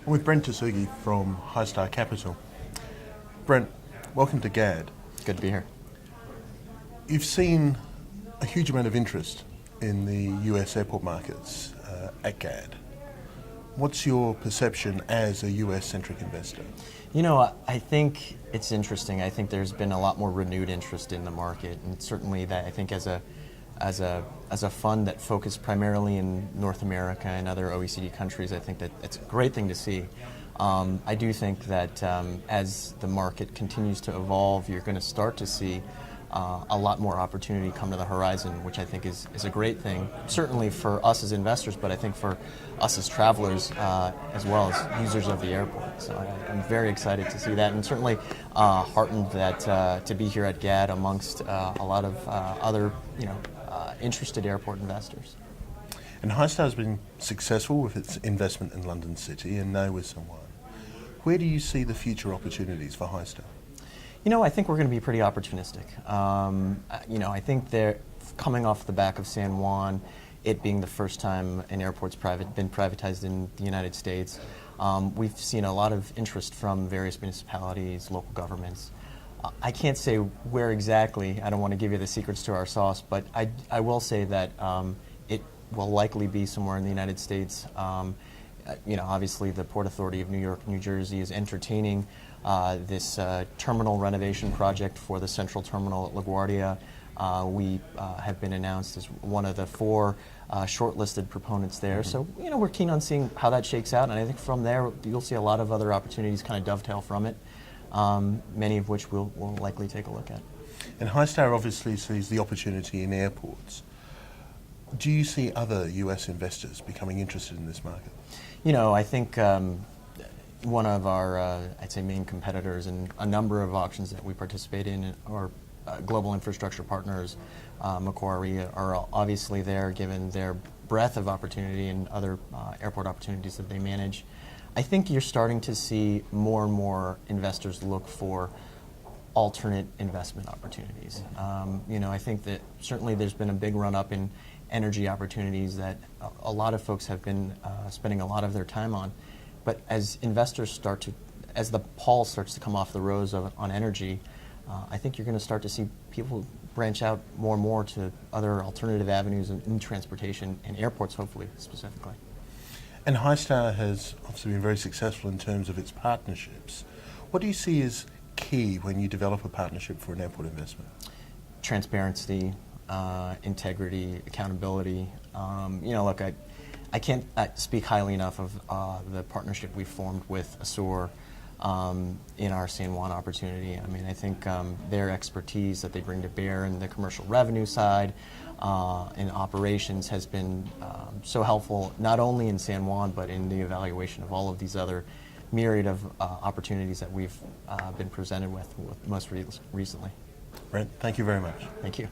I'm with Brent T from Highstar Capital. Brent, welcome to GAD. Good to be here. You've seen a huge amount of interest in the US airport markets at GAD. What's your perception as a US-centric investor? You know, I think it's interesting. I think there's been a lot more renewed interest in the market, and certainly that I think as a fund that focused primarily in North America and other OECD countries, I think that it's a great thing to see. I do think that as the market continues to evolve, you're going to start to see a lot more opportunity come to the horizon, which I think is a great thing, certainly for us as investors, but I think for us as travelers as well as users of the airport. So I'm very excited to see that, and certainly heartened that to be here at GAD amongst a lot of other interested airport investors. And Highstar has been successful with its investment in London City and now with San Juan. Where do you see the future opportunities for Highstar? You know, I think we're going to be pretty opportunistic. I think they're coming off the back of San Juan, it being the first time an airport's been privatized in the United States. We've seen a lot of interest from various municipalities, local governments. I can't say where exactly. I don't want to give you the secrets to our sauce, but I will say that it will likely be somewhere in the United States. Obviously the Port Authority of New York, New Jersey is entertaining this terminal renovation project for the central terminal at LaGuardia. We have been announced as one of the 4 shortlisted proponents there. So, we're keen on seeing how that shakes out, and I think from there you'll see a lot of other opportunities kind of dovetail from it, many of which we'll likely take a look at. And Highstar obviously sees the opportunity in airports. Do you see other US investors becoming interested in this market? I think one of our, I'd say, main competitors in a number of auctions that we participate in are global infrastructure partners. Macquarie are obviously there given their breadth of opportunity and other airport opportunities that they manage. I think you're starting to see more and more investors look for alternate investment opportunities. I think that certainly there's been a big run-up in energy opportunities that a lot of folks have been spending a lot of their time on. But as investors as the pall starts to come off the rose on energy, I think you're going to start to see people branch out more and more to other alternative avenues in transportation and airports, hopefully, specifically. And Highstar has obviously been very successful in terms of its partnerships. What do you see as key when you develop a partnership for an airport investment? Transparency, integrity, accountability. Look, I can't speak highly enough of the partnership we formed with Azur in our San Juan opportunity. I mean, I think their expertise that they bring to bear in the commercial revenue side and operations has been so helpful, not only in San Juan, but in the evaluation of all of these other myriad of opportunities that we've been presented with most recently. Brent, thank you very much. Thank you.